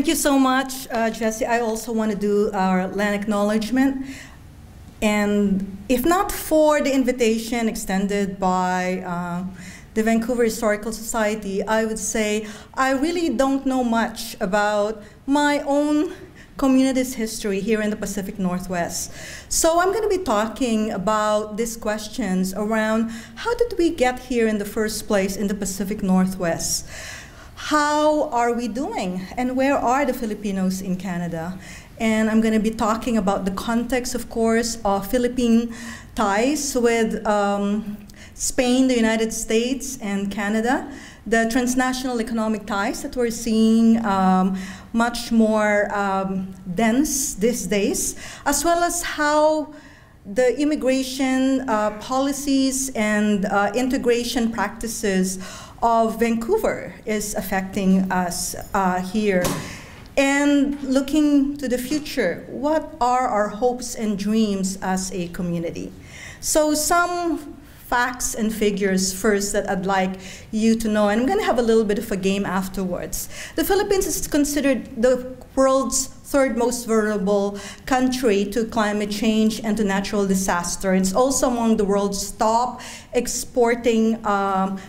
Thank you so much, Jesse. I also want to do our land acknowledgement. And if not for the invitation extended by the Vancouver Historical Society, I would say I really don't know much about my own community's history here in the Pacific Northwest. So I'm going to be talking about these questions around how did we get here in the first place in the Pacific Northwest? How are we doing? And where are the Filipinos in Canada? And I'm going to be talking about the context, of course, of Philippine ties with Spain, the United States, and Canada, the transnational economic ties that we're seeing much more dense these days, as well as how the immigration policies and integration practices of Vancouver is affecting us here. And looking to the future, what are our hopes and dreams as a community? So some facts and figures first that I'd like you to know, and I'm going to have a little bit of a game afterwards. The Philippines is considered the world's third most vulnerable country to climate change and to natural disaster. It's also among the world's top exporting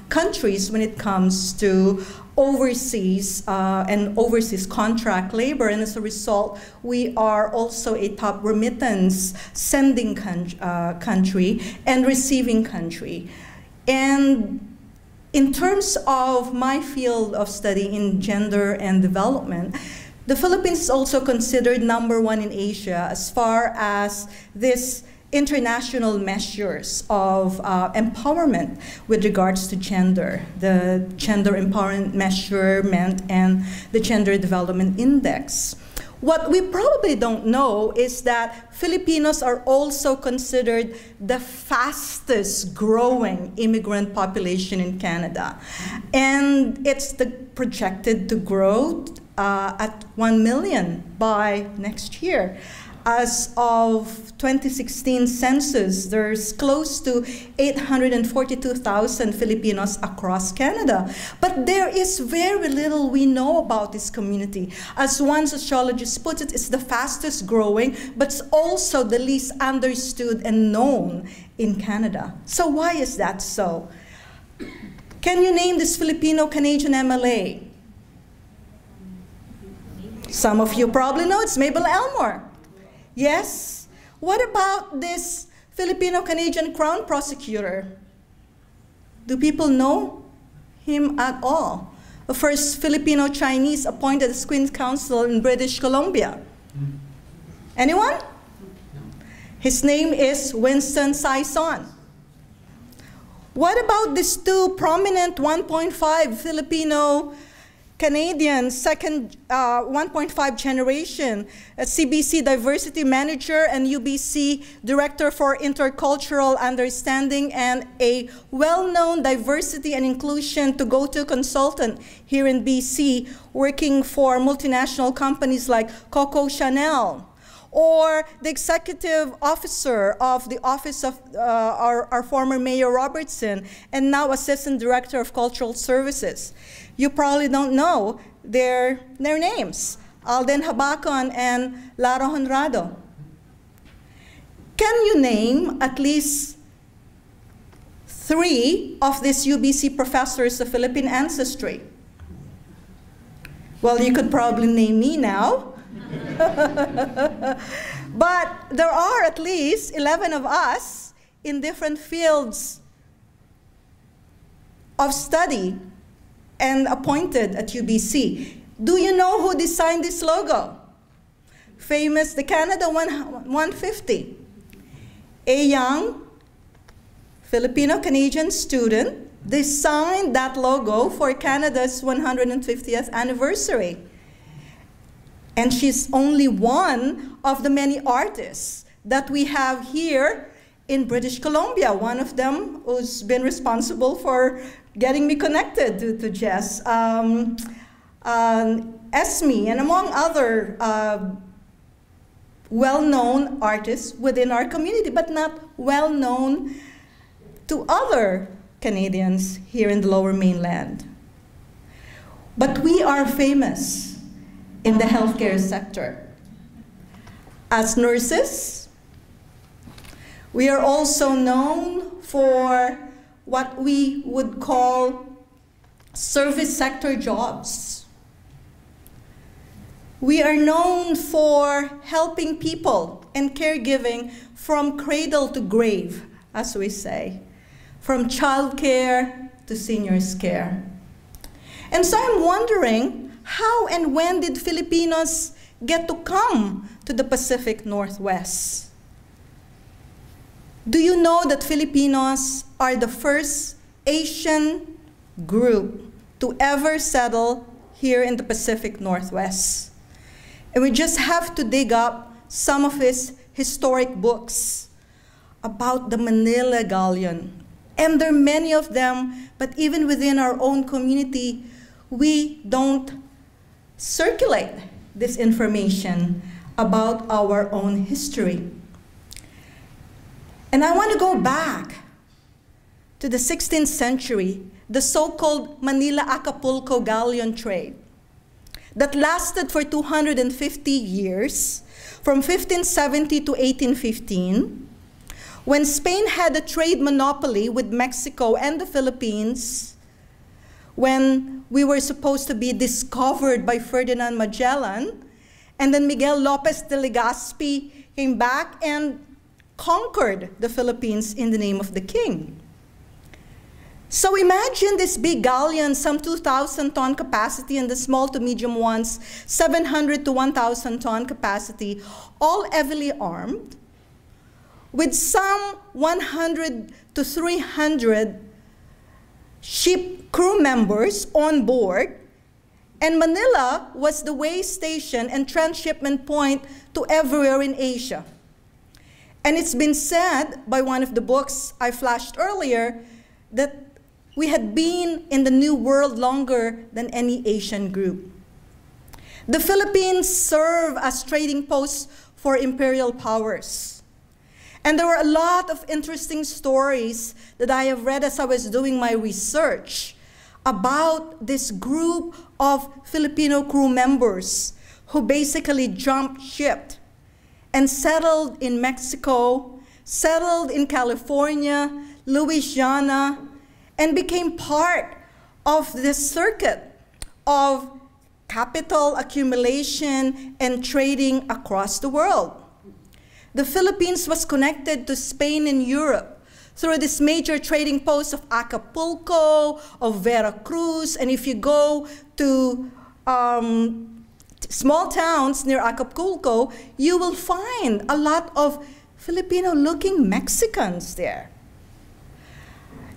countries when it comes to overseas and overseas contract labor, and as a result, we are also a top remittance sending country and receiving country. And in terms of my field of study in gender and development, the Philippines is also considered #1 in Asia as far as this international measures of empowerment with regards to gender, the Gender Empowerment Measurement and the Gender Development Index. What we probably don't know is that Filipinos are also considered the fastest growing immigrant population in Canada. And it's projected to grow at 1 million by next year. As of 2016 census, there's close to 842,000 Filipinos across Canada. But there is very little we know about this community. As one sociologist puts it, it's the fastest growing, but it's also the least understood and known in Canada. So why is that so? Can you name this Filipino-Canadian MLA? Some of you probably know it's Mabel Elmore. Yes? What about this Filipino-Canadian Crown Prosecutor? Do people know him at all? The first Filipino-Chinese appointed as Queen's Counsel in British Columbia. Anyone? His name is Winston Saison. What about these two prominent 1.5 Filipino-Canadian second 1.5 generation, a CBC Diversity Manager and UBC Director for Intercultural Understanding and a well-known diversity and inclusion to-go-to consultant here in BC, working for multinational companies like Coco Chanel, or the executive officer of the office of our former Mayor Robertson and now Assistant Director of Cultural Services. You probably don't know their names, Alden Habacon and Lara Honrado. Can you name at least 3 of these UBC professors of Philippine ancestry? Well, you could probably name me now. But there are at least 11 of us in different fields of study and appointed at UBC. Do you know who designed this logo? Famous, the Canada 150. A young Filipino-Canadian student designed that logo for Canada's 150th anniversary. And she's only one of the many artists that we have here in British Columbia. One of them who's been responsible for getting me connected to Jess, Esme, and among other well-known artists within our community, but not well-known to other Canadians here in the Lower Mainland. But we are famous. in the healthcare sector. As nurses, we are also known for what we would call service sector jobs. We are known for helping people and caregiving from cradle to grave, as we say, from childcare to seniors care. And so I'm wondering, how and when did Filipinos get to come to the Pacific Northwest? Do you know that Filipinos are the first Asian group to ever settle here in the Pacific Northwest? And we just have to dig up some of his historic books about the Manila Galleon. And there are many of them, but even within our own community, we don't circulate this information about our own history. And I want to go back to the 16th century, the so-called Manila-Acapulco galleon trade that lasted for 250 years, from 1570 to 1815, when Spain had a trade monopoly with Mexico and the Philippines, when we were supposed to be discovered by Ferdinand Magellan, and then Miguel Lopez de Legazpi came back and conquered the Philippines in the name of the king. So imagine this big galleon, some 2,000 ton capacity, and the small to medium ones, 700 to 1,000 ton capacity, all heavily armed, with some 100 to 300 ship crew members on board, and Manila was the way station and transshipment point to everywhere in Asia. And it's been said by one of the books I flashed earlier that we had been in the New World longer than any Asian group. The Philippines served as trading posts for imperial powers. And there were a lot of interesting stories that I have read as I was doing my research about this group of Filipino crew members who basically jumped ship and settled in Mexico, settled in California, Louisiana, and became part of this circuit of capital accumulation and trading across the world. The Philippines was connected to Spain and Europe through this major trading post of Acapulco, of Veracruz, and if you go to small towns near Acapulco, you will find a lot of Filipino-looking Mexicans there.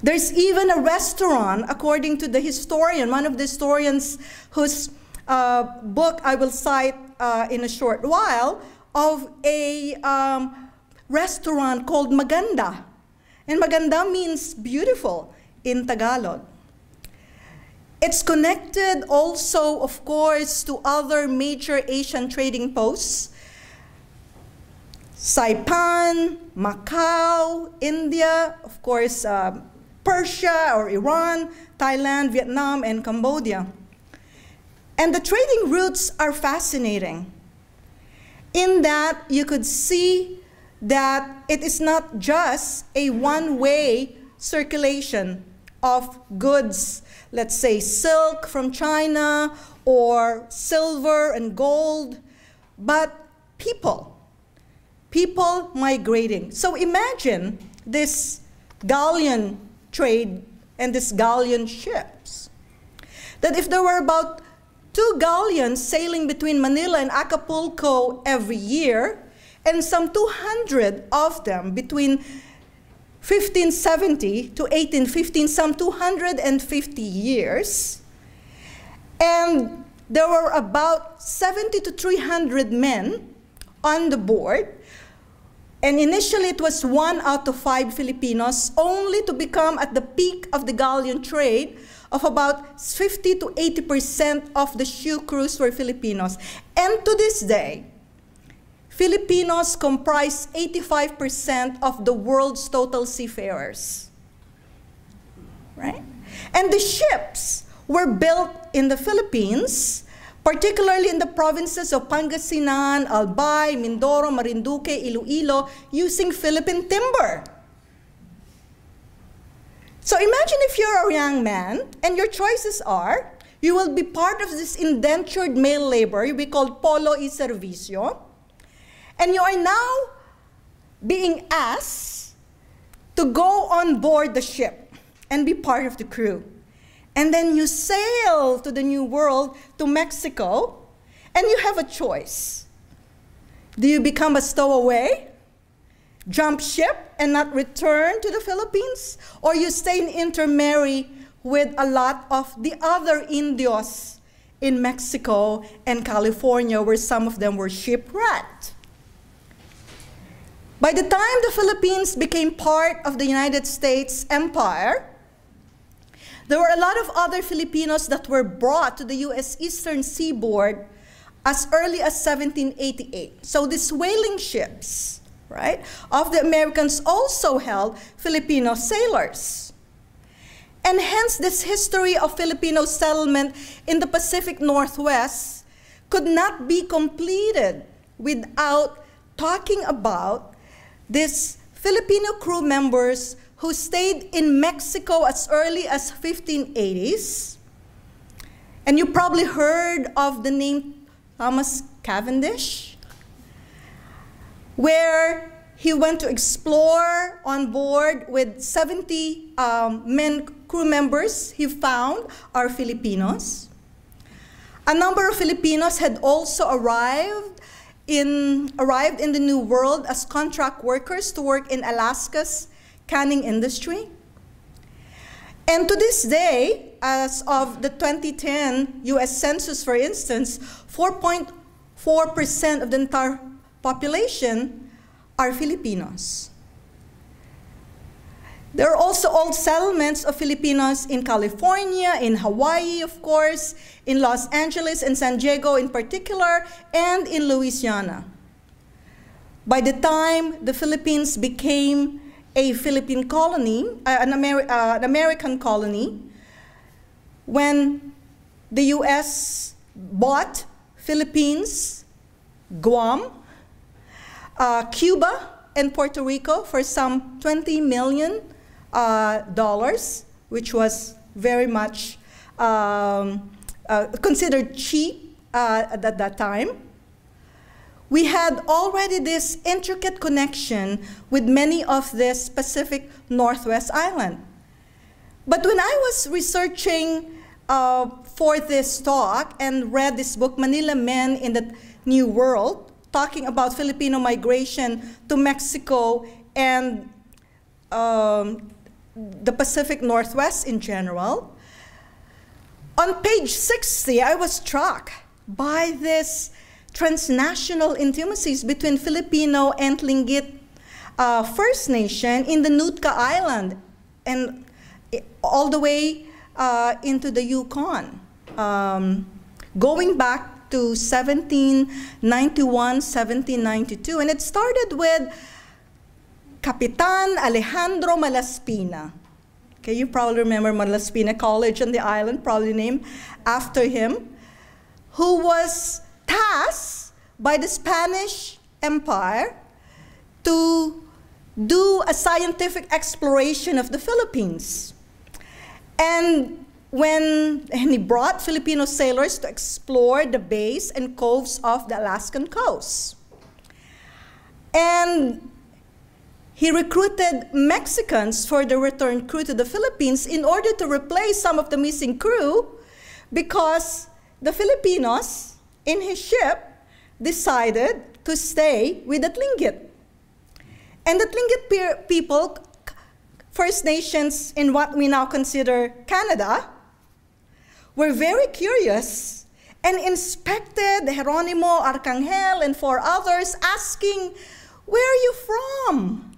There's even a restaurant, according to the historian, one of the historians whose book I will cite in a short while, of a restaurant called Maganda. And Maganda means beautiful in Tagalog. It's connected also, of course, to other major Asian trading posts. Saipan, Macau, India, of course, Persia or Iran, Thailand, Vietnam, and Cambodia. And the trading routes are fascinating in that you could see that it is not just a one-way circulation of goods, let's say silk from China or silver and gold, but people migrating. So imagine this galleon trade and this galleon ships, that if there were about 2 galleons sailing between Manila and Acapulco every year, and some 200 of them between 1570 to 1815, some 250 years, and there were about 70 to 300 men on the board. And initially it was 1 out of 5 Filipinos, only to become at the peak of the galleon trade of about 50 to 80% of the shoe crews were Filipinos. And to this day, Filipinos comprise 85% of the world's total seafarers, right? And the ships were built in the Philippines particularly in the provinces of Pangasinan, Albay, Mindoro, Marinduque, Iloilo, using Philippine timber. So imagine if you're a young man and your choices are, you will be part of this indentured male labor we call polo y servicio, and you are now being asked to go on board the ship and be part of the crew. And then you sail to the New World, to Mexico, and you have a choice. Do you become a stowaway, jump ship, and not return to the Philippines? Or you stay and intermarry with a lot of the other Indios in Mexico and California, where some of them were shipwrecked? By the time the Philippines became part of the United States Empire, there were a lot of other Filipinos that were brought to the U.S. Eastern Seaboard as early as 1788. So these whaling ships, right, of the Americans also held Filipino sailors. And hence this history of Filipino settlement in the Pacific Northwest could not be completed without talking about these Filipino crew members who stayed in Mexico as early as 1580s. And you probably heard of the name Thomas Cavendish, where he went to explore on board with 70 crew members he found are Filipinos. A number of Filipinos had also arrived in the New World as contract workers to work in Alaska's canning industry. And to this day, as of the 2010 US Census, for instance, 4.4% of the entire population are Filipinos. There are also old settlements of Filipinos in California, in Hawaii, of course, in Los Angeles and San Diego in particular, and in Louisiana. By the time the Philippines became a Philippine colony, an American colony, when the US bought Philippines, Guam, Cuba, and Puerto Rico for some $20 million, which was very much considered cheap at that time. We had already this intricate connection with many of this Pacific Northwest island. But when I was researching for this talk and read this book, Manila Men in the New World, talking about Filipino migration to Mexico and the Pacific Northwest in general, on page 60, I was struck by this transnational intimacies between Filipino and Tlingit First Nation in the Nootka Island and all the way into the Yukon, going back to 1791, 1792. And it started with Capitan Alejandro Malaspina. Okay, you probably remember Malaspina College on the island, probably named after him, who was tasked by the Spanish Empire to do a scientific exploration of the Philippines. And he brought Filipino sailors to explore the bays and coves of the Alaskan coast. And he recruited Mexicans for the return crew to the Philippines in order to replace some of the missing crew, because the Filipinos in his ship decided to stay with the Tlingit. And the Tlingit people, First Nations in what we now consider Canada, were very curious and inspected Jeronimo, Arcangel, and 4 others, asking, "Where are you from?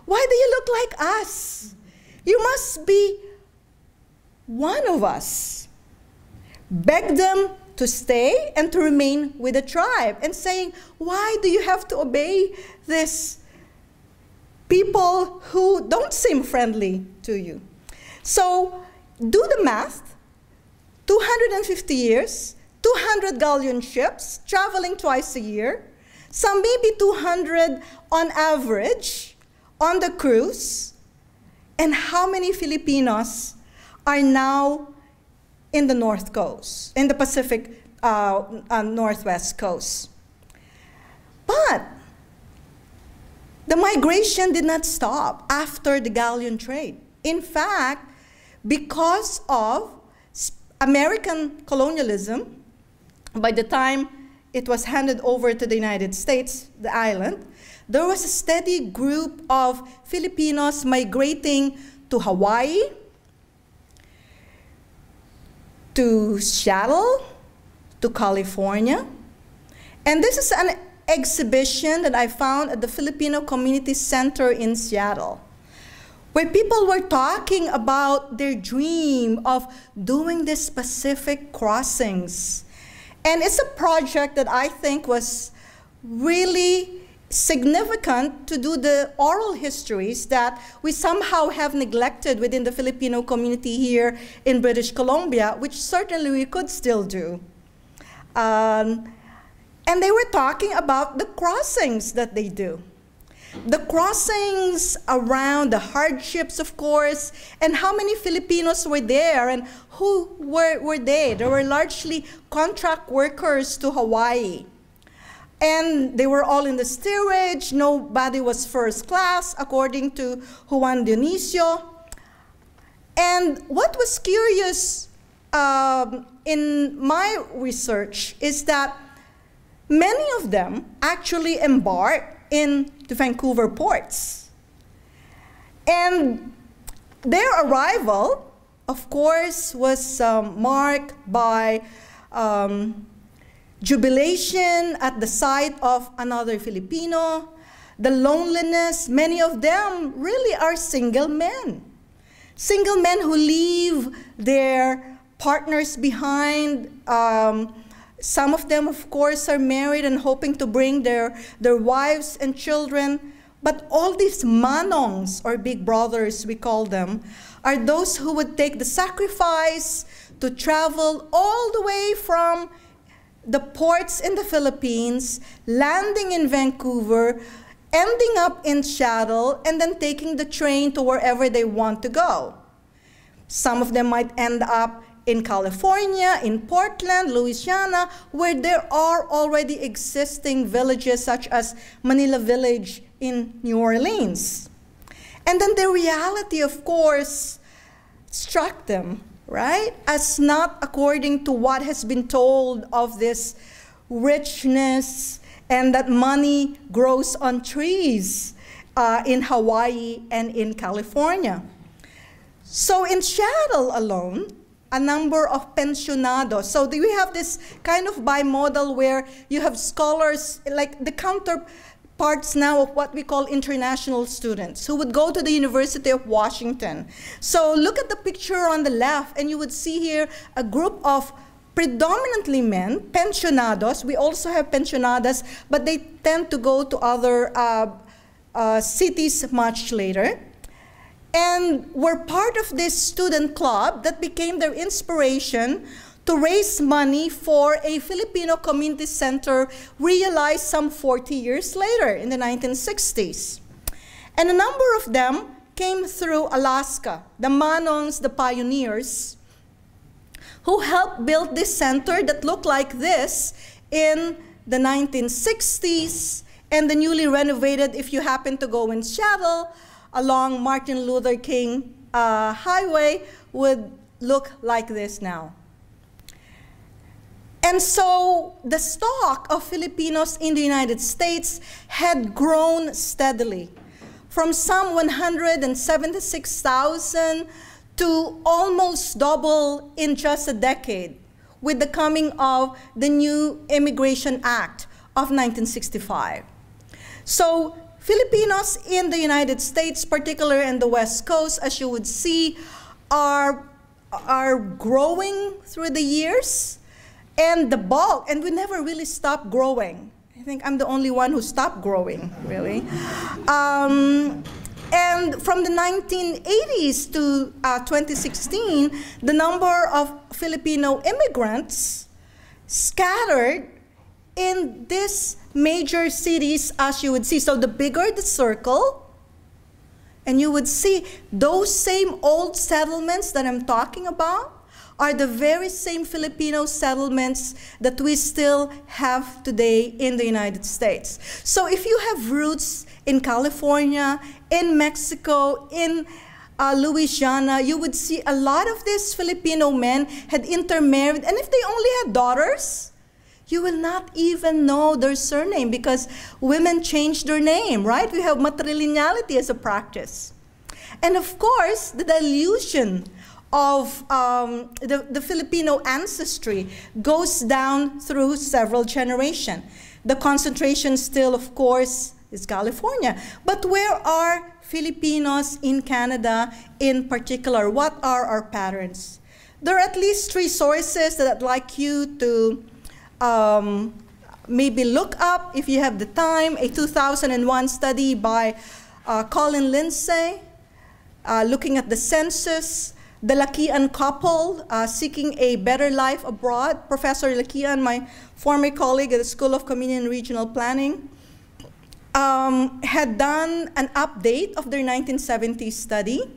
Why do you look like us? You must be one of us." Begged them to stay and to remain with the tribe, and saying, "Why do you have to obey these people who don't seem friendly to you?" So do the math. 250 years, 200 galleon ships traveling twice a year, some maybe 200 on average on the cruise. And how many Filipinos are now in the North Coast, in the Pacific Northwest Coast? But the migration did not stop after the galleon trade. In fact, because of American colonialism, by the time it was handed over to the United States, the island, there was a steady group of Filipinos migrating to Hawaii, to Seattle, to California. And this is an exhibition that I found at the Filipino Community Center in Seattle, where people were talking about their dream of doing these Pacific crossings. And it's a project that I think was really significant to do the oral histories that we somehow have neglected within the Filipino community here in British Columbia, which certainly we could still do. And they were talking about the crossings that they do. The crossings around, the hardships, of course, and how many Filipinos were there and who were they? They were largely contract workers to Hawaii. And they were all in the steerage. Nobody was first class, according to Juan Dionisio. And what was curious in my research is that many of them actually embarked in the Vancouver ports. And their arrival, of course, was marked by jubilation at the sight of another Filipino, the loneliness. Many of them really are single men. Single men who leave their partners behind. Some of them, of course, are married and hoping to bring their wives and children. But all these manongs, or big brothers we call them, are those who would take the sacrifice to travel all the way from the ports in the Philippines, landing in Vancouver, ending up in Seattle, and then taking the train to wherever they want to go. Some of them might end up in California, in Portland, Louisiana, where there are already existing villages such as Manila Village in New Orleans. And then the reality, of course, struck them, right? As not according to what has been told of this richness and that money grows on trees in Hawaii and in California. So in Seattle alone, a number of pensionados. So we have this kind of bimodal where you have scholars, like the counterparts now of what we call international students, who would go to the University of Washington. So look at the picture on the left, and you would see here a group of predominantly men, pensionados. We also have pensionadas, but they tend to go to other cities much later. And were part of this student club that became their inspiration to raise money for a Filipino community center realized some 40 years later in the 1960s. And a number of them came through Alaska, the Manongs, the pioneers, who helped build this center that looked like this in the 1960s, and the newly renovated, if you happen to go in Seattle, along Martin Luther King Highway, would look like this now. And so the stock of Filipinos in the United States had grown steadily from some 176,000 to almost double in just a decade with the coming of the new Immigration Act of 1965. So Filipinos in the United States, particularly in the West Coast, as you would see, are growing through the years, and the bulk, and we never really stopped growing. I think I'm the only one who stopped growing, really. And from the 1980s to 2016, the number of Filipino immigrants scattered in these major cities, as you would see. So the bigger the circle, and you would see those same old settlements that I'm talking about are the very same Filipino settlements that we still have today in the United States. So if you have roots in California, in Mexico, in Louisiana, you would see a lot of these Filipino men had intermarried, and if they only had daughters, you will not even know their surname because women change their name, right? We have matrilineality as a practice. And of course, the dilution of the Filipino ancestry goes down through several generations. The concentration still, of course, is California. But where are Filipinos in Canada in particular? What are our patterns? There are at least 3 sources that I'd like you to maybe look up if you have the time. A 2001 study by Colin Lindsay, looking at the census. The Lakian couple seeking a better life abroad. Professor Lakian, my former colleague at the School of Community and Regional Planning, had done an update of their 1970s study.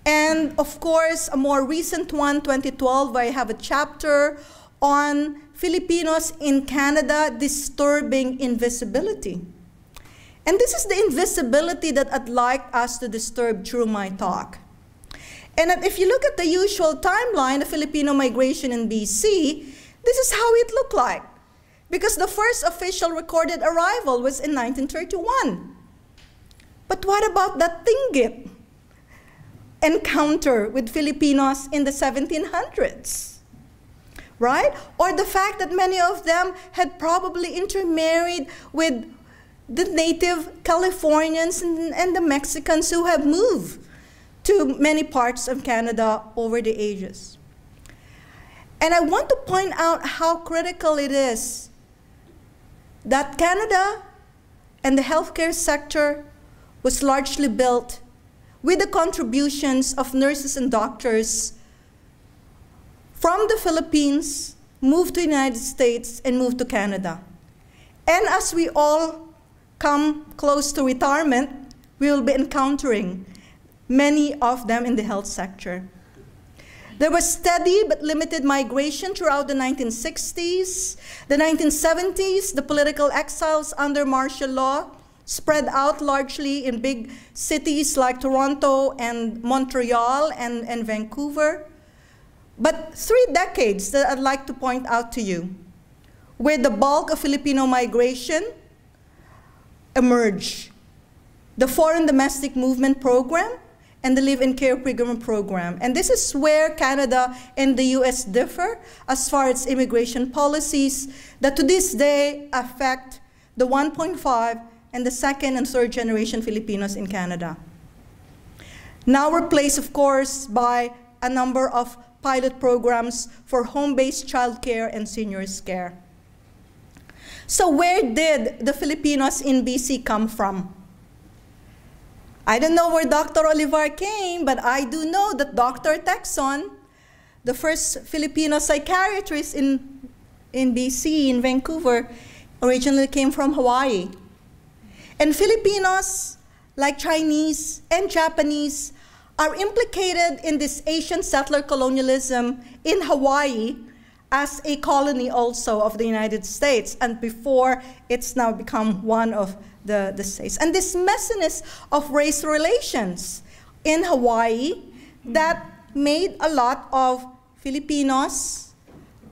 And of course, a more recent one, 2012, where I have a chapter on Filipinos in Canada disturbing invisibility. And this is the invisibility that I'd like us to disturb through my talk. And if you look at the usual timeline of Filipino migration in BC, this is how it looked like. Because the first official recorded arrival was in 1931. But what about that Tingit encounter with Filipinos in the 1700s? Right? Or the fact that many of them had probably intermarried with the native Californians and the Mexicans who have moved to many parts of Canada over the ages. And I want to point out how critical it is that Canada and the healthcare sector was largely built with the contributions of nurses and doctors from the Philippines, moved to the United States, and moved to Canada. And as we all come close to retirement, we will be encountering many of them in the health sector. There was steady but limited migration throughout the 1960s. The 1970s, the political exiles under martial law spread out largely in big cities like Toronto and Montreal and Vancouver. But 3 decades that I'd like to point out to you, where the bulk of Filipino migration emerged. The Foreign Domestic Movement Program and the Live-in Care Program. And this is where Canada and the US differ as far as immigration policies that to this day affect the 1.5 and the 2nd and 3rd generation Filipinos in Canada. Now replaced, of course, by a number of pilot programs for home-based childcare and seniors care. So where did the Filipinos in BC come from? I don't know where Dr. Olivar came, but I do know that Dr. Texon, the first Filipino psychiatrist in BC, in Vancouver, originally came from Hawaii. And Filipinos, like Chinese and Japanese, are implicated in this Asian settler colonialism in Hawaii as a colony also of the United States, and before it's now become one of the states. And this messiness of race relations in Hawaii that made a lot of Filipinos,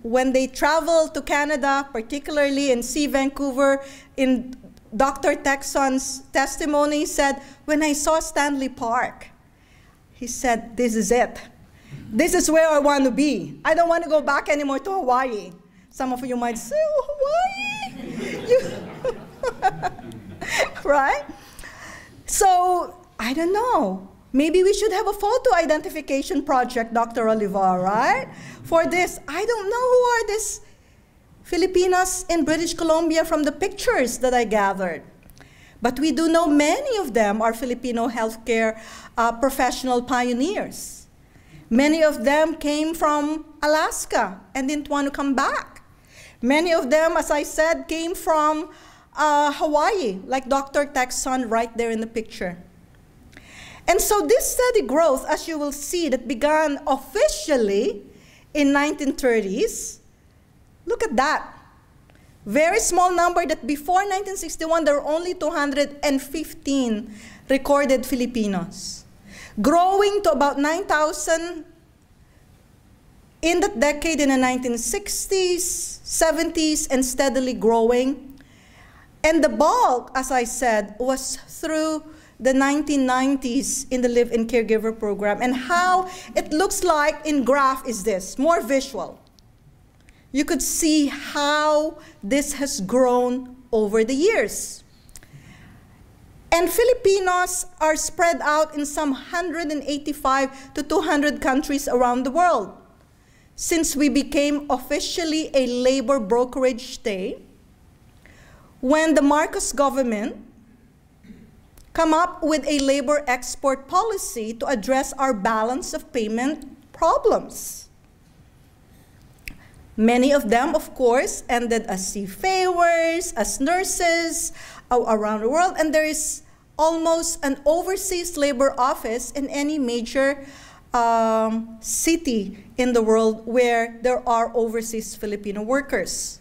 when they travel to Canada, particularly in C. Vancouver, in Dr. Texon's testimony, said, when I saw Stanley Park, he said, this is it. This is where I want to be. I don't want to go back anymore to Hawaii. Some of you might say, oh, Hawaii? Right? So, I don't know. Maybe we should have a photo identification project, Dr. Olivar, right? For this, I don't know who are these Filipinos in British Columbia from the pictures that I gathered. But we do know many of them are Filipino healthcare professional pioneers. Many of them came from Alaska and didn't want to come back. Many of them, as I said, came from Hawaii, like Dr. Tech's son right there in the picture. And so this steady growth, as you will see, that began officially in 1930s, look at that. Very small number that before 1961, there were only 215 recorded Filipinos. Growing to about 9,000 in that decade in the 1960s, 70s, and steadily growing. And the bulk, as I said, was through the 1990s in the live-in caregiver program. And how it looks like in graph is this, more visual. You could see how this has grown over the years. And Filipinos are spread out in some 185 to 200 countries around the world. Since we became officially a labor brokerage state, when the Marcos government come up with a labor export policy to address our balance of payment problems. Many of them, of course, ended as seafarers, as nurses around the world, and there is almost an overseas labor office in any major city in the world where there are overseas Filipino workers.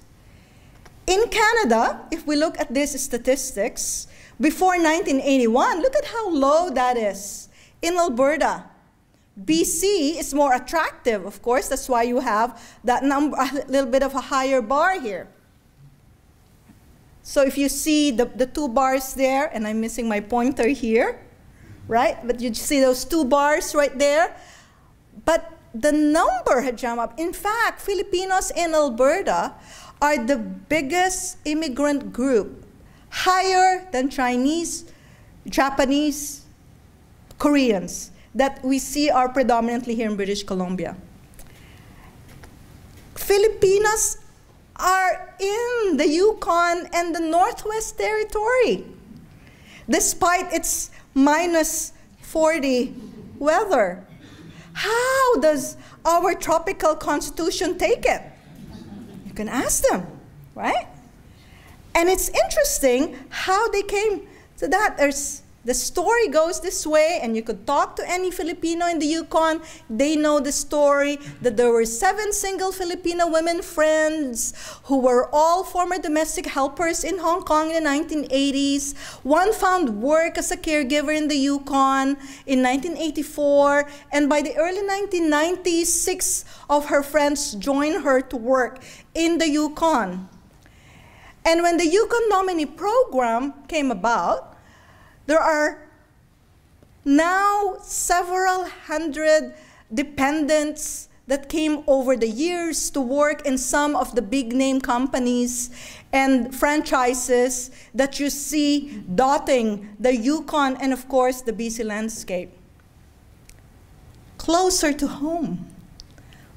In Canada, if we look at these statistics, before 1981, look at how low that is. In Alberta, BC is more attractive, of course. That's why you have that number, a little bit of a higher bar here. So if you see the two bars there, and I'm missing my pointer here, right? But you see those two bars right there. But the number had jumped up. In fact, Filipinos in Alberta are the biggest immigrant group, higher than Chinese, Japanese, Koreans, that we see are predominantly here in British Columbia. Filipinos are in the Yukon and the Northwest Territory, despite its minus 40 weather. How does our tropical constitution take it? You can ask them, right? And it's interesting how they came to that. The story goes this way, and you could talk to any Filipino in the Yukon. They know the story that there were 7 single Filipino women friends who were all former domestic helpers in Hong Kong in the 1980s. One found work as a caregiver in the Yukon in 1984, and by the early 1990s, 6 of her friends joined her to work in the Yukon. And when the Yukon Nominee Program came about, there are now several hundred dependents that came over the years to work in some of the big name companies and franchises that you see dotting the Yukon and, of course, the BC landscape. Closer to home,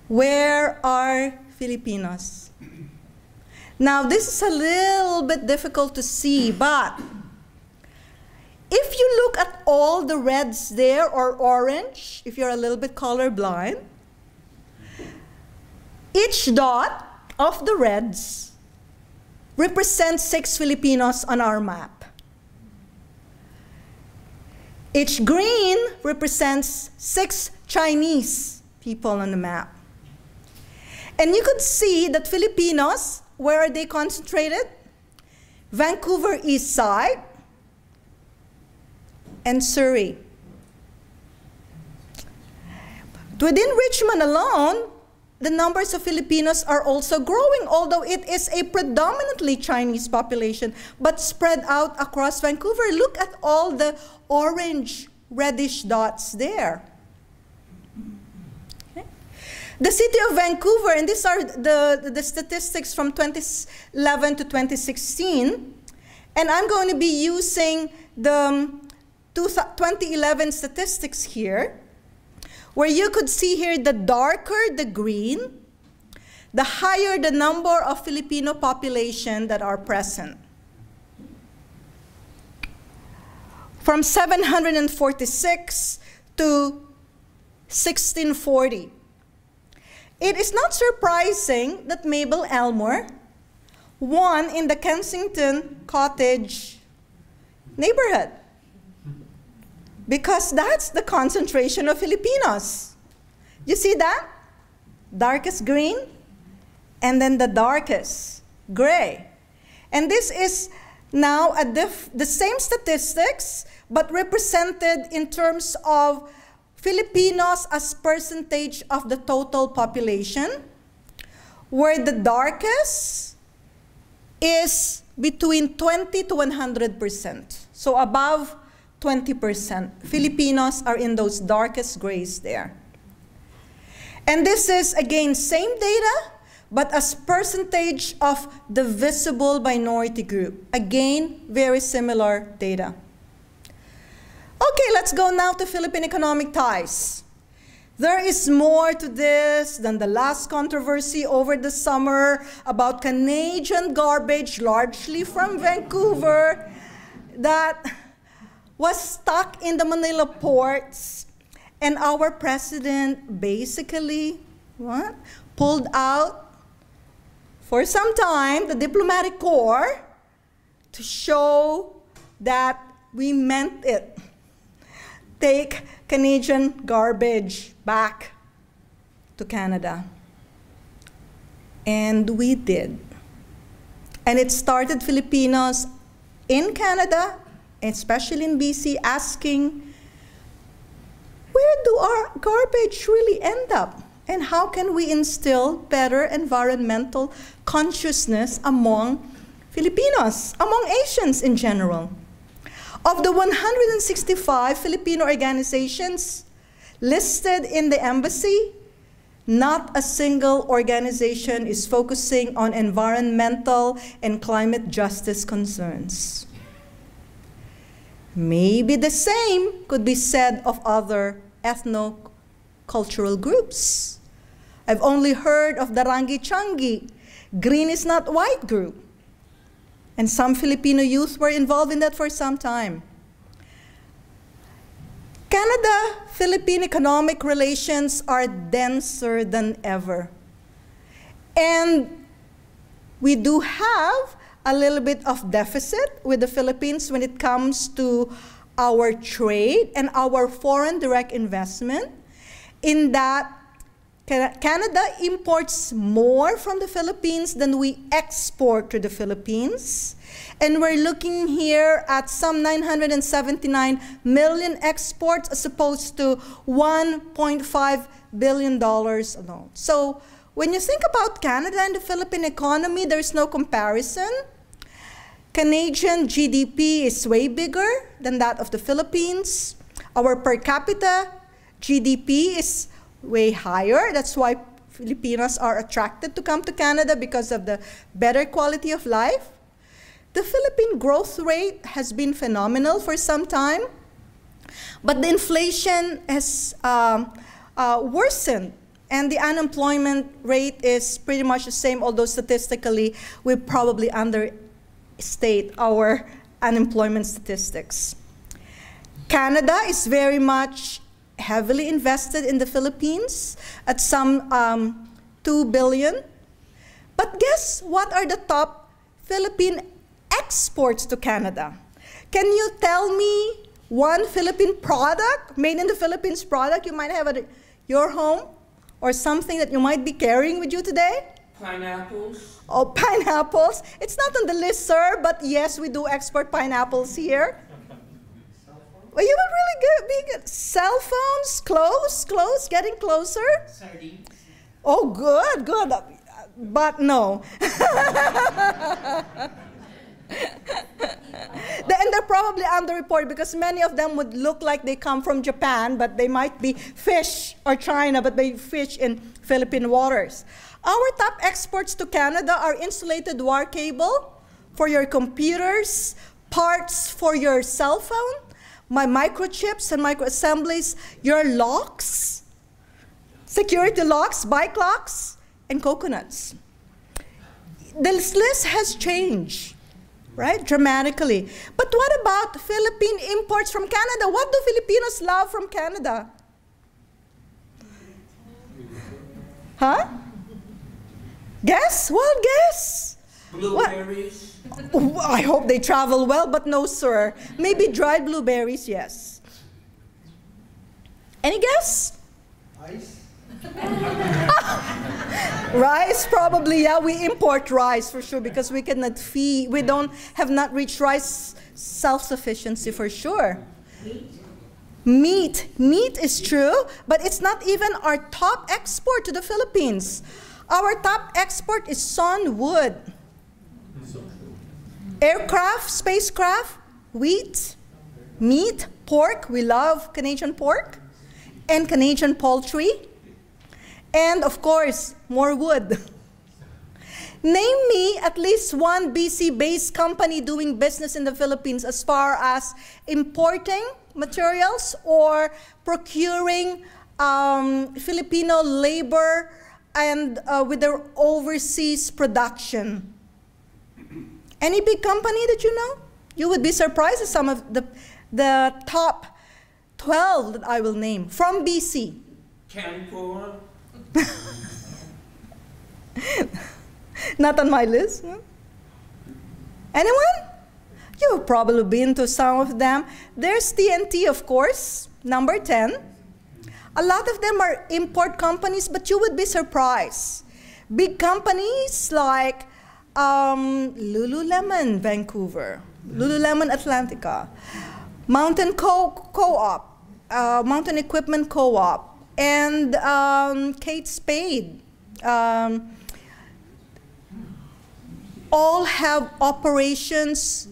where are Filipinos? Now, this is a little bit difficult to see, but if you look at all the reds there, or orange, if you're a little bit colorblind, each dot of the reds represents 6 Filipinos on our map. Each green represents 6 Chinese people on the map. And you could see that Filipinos, where are they concentrated? Vancouver East Side and Surrey. Within Richmond alone, the numbers of Filipinos are also growing, although it is a predominantly Chinese population, but spread out across Vancouver. Look at all the orange, reddish dots there. Okay. The city of Vancouver, and these are the statistics from 2011 to 2016, and I'm going to be using the 2011 statistics here, where you could see here the darker the green, the higher the number of Filipino population that are present. From 746 to 1640. It is not surprising that Mabel Elmore one in the Kensington Cottage neighborhood, because that's the concentration of Filipinos. You see that? Darkest green, and then the darkest gray. And this is now the same statistics, but represented in terms of Filipinos as percentage of the total population, where the darkest is between 20 to 100%. So above 20%. Filipinos are in those darkest grays there. And this is, again, same data, but as percentage of the visible minority group. Again, very similar data. Okay, let's go now to Philippine economic ties. There is more to this than the last controversy over the summer about Canadian garbage, largely from Vancouver, that was stuck in the Manila ports, and our president basically pulled out for some time the diplomatic corps to show that we meant it. Take Canadian garbage back to Canada. And we did. And it started Filipinos in Canada, especially in BC, asking, where do our garbage really end up? And how can we instill better environmental consciousness among Filipinos, among Asians in general? Of the 165 Filipino organizations listed in the embassy, not a single organization is focusing on environmental and climate justice concerns. Maybe the same could be said of other ethno-cultural groups. I've only heard of the Rangi-Changi, green is not white group. And some Filipino youth were involved in that for some time. Canada-Philippine economic relations are denser than ever. And we do have a little bit of deficit with the Philippines when it comes to our trade and our foreign direct investment, in that Canada imports more from the Philippines than we export to the Philippines. And we're looking here at some 979 million exports as opposed to $1.5 billion alone. So when you think about Canada and the Philippine economy, there's no comparison. Canadian GDP is way bigger than that of the Philippines. Our per capita GDP is way higher. That's why Filipinos are attracted to come to Canada, because of the better quality of life. The Philippine growth rate has been phenomenal for some time, but the inflation has worsened, and the unemployment rate is pretty much the same, although statistically we probably understate our unemployment statistics. Canada is very much heavily invested in the Philippines at some $2 billion. But guess what are the top Philippine exports to Canada? Can you tell me one Philippine product, made in the Philippines product you might have at your home, or something that you might be carrying with you today? Pineapples. Oh, pineapples. It's not on the list, sir, but yes, we do export pineapples here. Well, you were really good. Cell phones, close, getting closer. Sardines. Oh, good. But no. And they're probably underreported because many of them would look like they come from Japan, but they might be fish, or China, but they fish in Philippine waters. Our top exports to Canada are insulated wire cable for your computers, parts for your cell phone, my microchips and microassemblies, your locks, security locks, bike locks, and coconuts. This list has changed, right, dramatically. But what about Philippine imports from Canada? What do Filipinos love from Canada? Huh? Guess? Well, guess. Blueberries. Oh, I hope they travel well, but no, sir. Maybe dried blueberries, yes. Any guess? Ice? Rice, probably, yeah. We import rice for sure because we cannot feed, have not reached rice self-sufficiency for sure. Meat is true, but it's not even our top export to the Philippines. Our top export is sawn wood. Aircraft, spacecraft, wheat, meat, pork. We love Canadian pork and Canadian poultry. And of course, more wood. Name me at least one BC-based company doing business in the Philippines as far as importing materials or procuring Filipino labor and with their overseas production. Any big company that you know? You would be surprised at some of the top 12 that I will name from BC. Cancun. Not on my list. No? Anyone? You've probably been to some of them. There's TNT, of course, number 10. A lot of them are import companies, but you would be surprised. Big companies like Lululemon Vancouver, Lululemon Atlantica, Mountain Co-op, Mountain Equipment Co-op, and Kate Spade. All have operations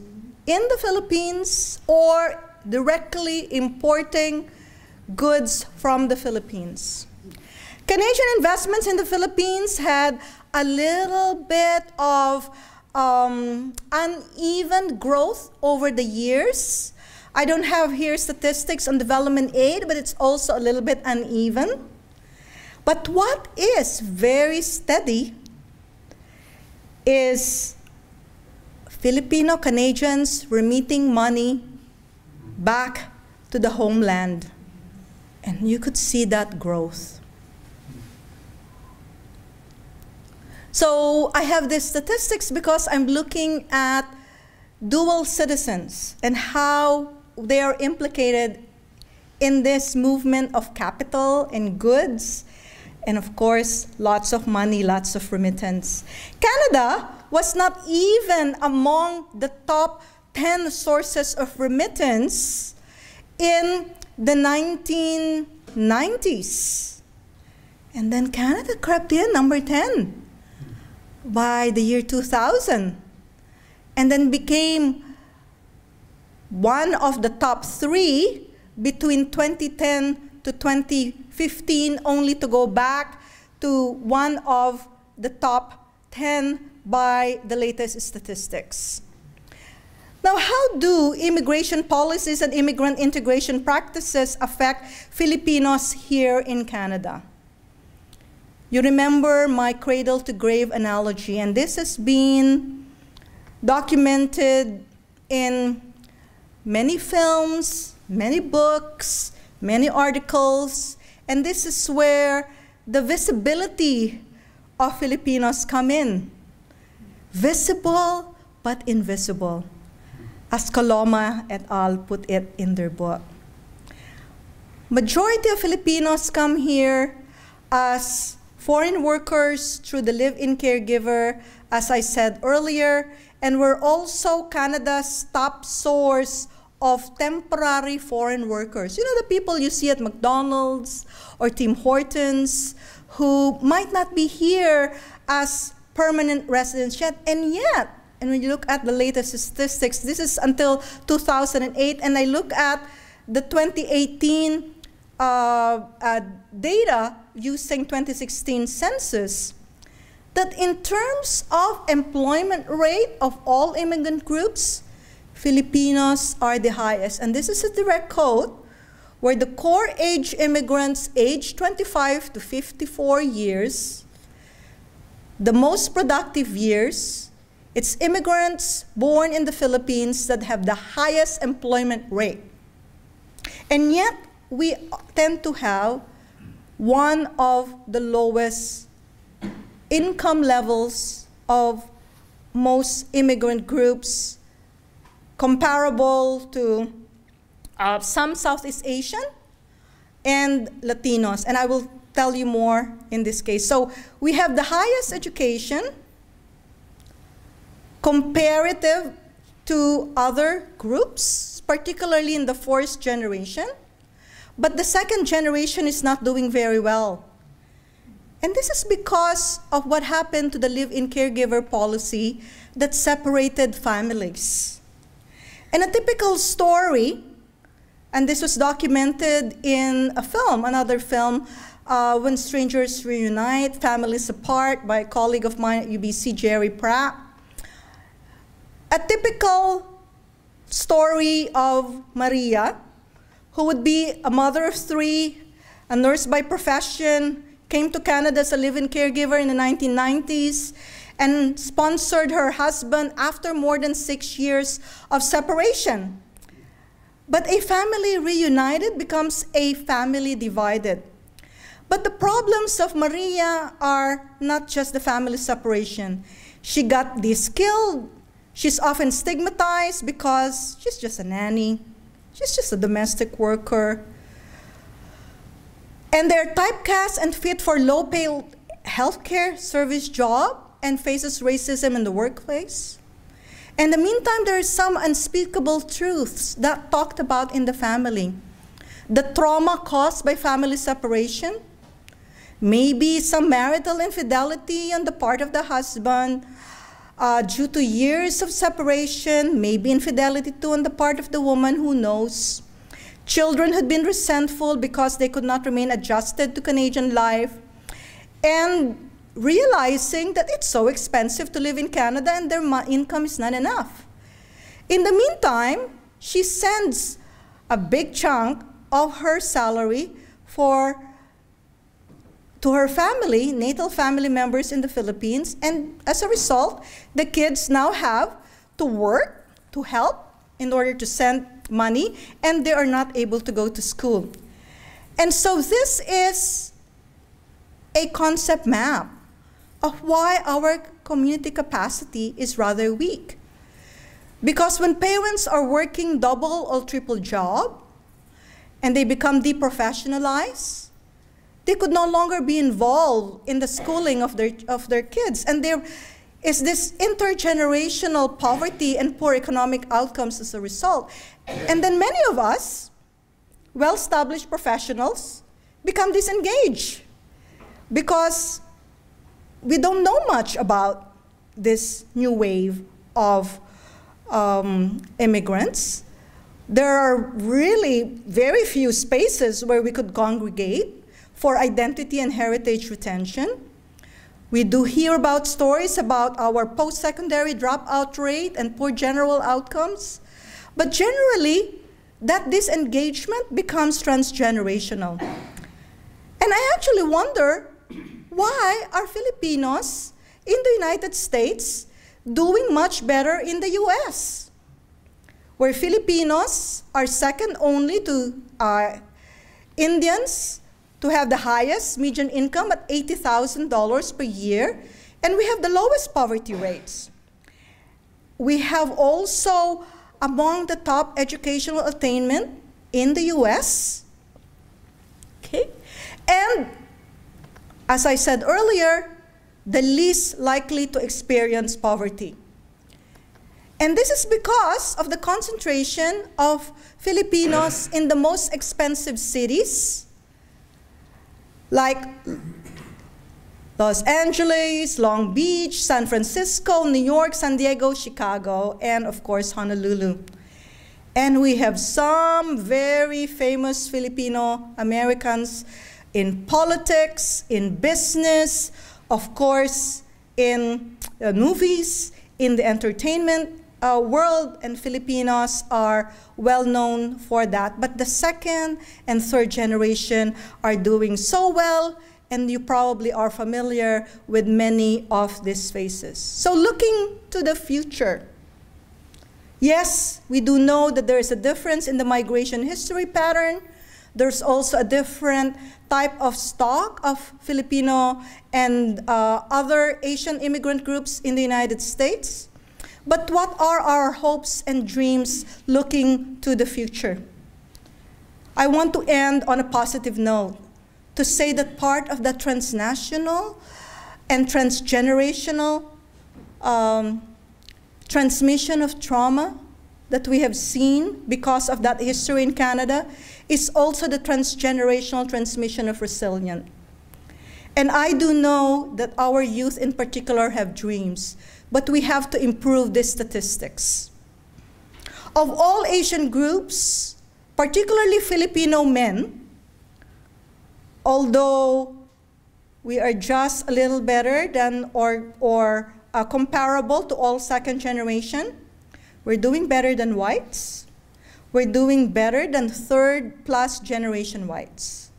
in the Philippines or directly importing goods from the Philippines. Canadian investments in the Philippines had a little bit of uneven growth over the years. I don't have here statistics on development aid, but it's also a little bit uneven. But what is very steady is Filipino-Canadians remitting money back to the homeland. And you could see that growth. So I have these statistics because I'm looking at dual citizens and how they are implicated in this movement of capital and goods. And of course, lots of money, lots of remittance. Canada was not even among the top 10 sources of remittance in the 1990s. And then Canada crept in, number 10, by the year 2000. And then became one of the top 3 between 2010 to 2015, only to go back to one of the top 10 by the latest statistics. Now, how do immigration policies and immigrant integration practices affect Filipinos here in Canada? You remember my cradle-to-grave analogy, and this has been documented in many films, many books, many articles, and this is where the visibility of Filipinos come in. Visible but invisible, as Coloma et al. Put it in their book. Majority of Filipinos come here as foreign workers through the live-in caregiver, as I said earlier, and we're also Canada's top source of temporary foreign workers. You know, the people you see at McDonald's or Tim Hortons who might not be here as permanent residents yet, and when you look at the latest statistics, this is until 2008, and I look at the 2018 data using 2016 census, that in terms of employment rate of all immigrant groups, Filipinos are the highest. And this is a direct quote where the core age immigrants aged 25 to 54 years, the most productive years, it's immigrants born in the Philippines that have the highest employment rate. And yet, we tend to have one of the lowest income levels of most immigrant groups comparable to some Southeast Asian and Latinos, and I will tell you more in this case. So we have the highest education comparative to other groups, particularly in the fourth generation, but the second generation is not doing very well. And this is because of what happened to the live-in caregiver policy that separated families. And a typical story, and this was documented in a film, another film, When Strangers Reunite, Families Apart, by a colleague of mine at UBC, Jerry Pratt. A typical story of Maria, who would be a mother of three, a nurse by profession, came to Canada as a live-in caregiver in the 1990s, and sponsored her husband after more than 6 years of separation. But a family reunited becomes a family divided. But the problems of Maria are not just the family separation. She got de-skilled. She's often stigmatized because she's just a nanny. She's just a domestic worker. And they're typecast and fit for low-paid healthcare service job and faces racism in the workplace. In the meantime, there are some unspeakable truths that talked about in the family. The trauma caused by family separation, maybe some marital infidelity on the part of the husband due to years of separation, maybe infidelity too on the part of the woman, who knows. Children had been resentful because they could not remain adjusted to Canadian life, and realizing that it's so expensive to live in Canada and their income is not enough. In the meantime, she sends a big chunk of her salary to her family, natal family members in the Philippines, and as a result, the kids now have to work to help in order to send money, and they are not able to go to school. And so this is a concept map of why our community capacity is rather weak. Because when parents are working double or triple job, and they become deprofessionalized, they could no longer be involved in the schooling of their kids. And there is this intergenerational poverty and poor economic outcomes as a result. And then many of us, well-established professionals, become disengaged because we don't know much about this new wave of immigrants. There are really very few spaces where we could congregate for identity and heritage retention. We do hear about stories about our post-secondary dropout rate and poor general outcomes, but generally, that disengagement becomes transgenerational. And I actually wonder, why are Filipinos in the United States doing much better in the US, where Filipinos are second only to Indians to have the highest median income at $80,000 per year, and we have the lowest poverty rates. We have also among the top educational attainment in the US, okay? And as I said earlier, the least likely to experience poverty. And this is because of the concentration of Filipinos in the most expensive cities, like Los Angeles, Long Beach, San Francisco, New York, San Diego, Chicago, and of course, Honolulu. And we have some very famous Filipino Americans in politics, in business, of course, in movies, in the entertainment world, and Filipinos are well known for that. But the second and third generation are doing so well, and you probably are familiar with many of these faces. So looking to the future, yes, we do know that there is a difference in the migration history pattern. There's also a different type of stock of Filipino and other Asian immigrant groups in the United States. But what are our hopes and dreams looking to the future? I want to end on a positive note, to say that part of the transnational and transgenerational transmission of trauma that we have seen because of that history in Canada is also the transgenerational transmission of resilience. And I do know that our youth in particular have dreams, but we have to improve these statistics. Of all Asian groups, particularly Filipino men, although we are just a little better than or comparable to all second generation, we're doing better than whites. We're doing better than third plus generation whites.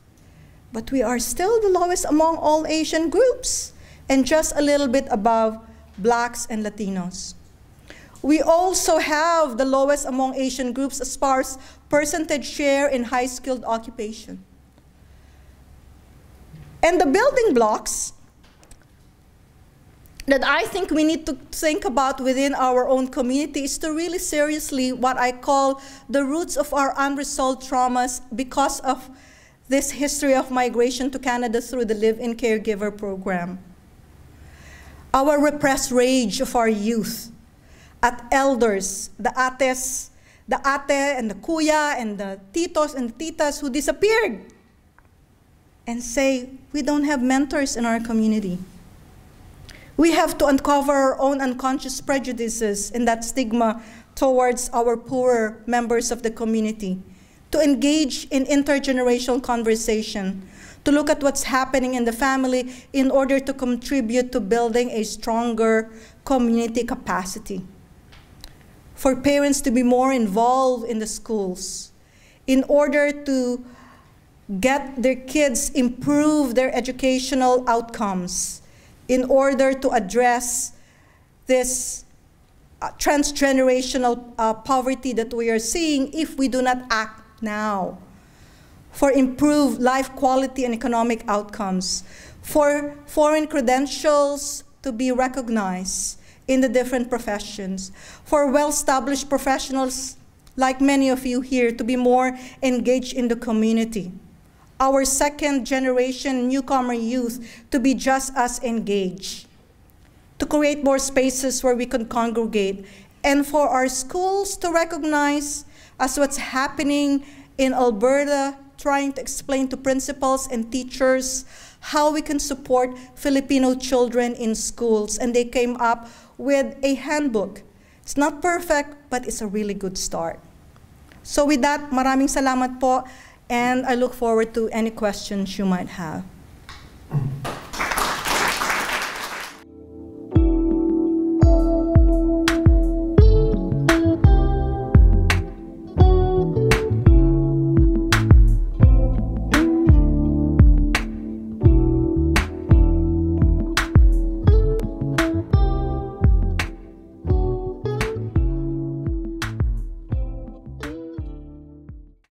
But we are still the lowest among all Asian groups and just a little bit above blacks and Latinos. We also have the lowest among Asian groups as far as percentage share in high-skilled occupation. And the building blocks that I think we need to think about within our own community is to really seriously what I call the roots of our unresolved traumas because of this history of migration to Canada through the live-in caregiver program. Our repressed rage of our youth at elders, the ates, the ate and the kuya and the titos and the titas who disappeared and say, we don't have mentors in our community. We have to uncover our own unconscious prejudices and that stigma towards our poorer members of the community, to engage in intergenerational conversation, to look at what's happening in the family in order to contribute to building a stronger community capacity. For parents to be more involved in the schools in order to get their kids improve their educational outcomes, in order to address this transgenerational poverty that we are seeing if we do not act now, for improved life quality and economic outcomes, for foreign credentials to be recognized in the different professions, for well-established professionals like many of you here to be more engaged in the community. Our second generation newcomer youth to be just as engaged, to create more spaces where we can congregate, and for our schools to recognize as what's happening in Alberta, trying to explain to principals and teachers how we can support Filipino children in schools. And they came up with a handbook. It's not perfect, but it's a really good start. So with that, maraming salamat po. And I look forward to any questions you might have.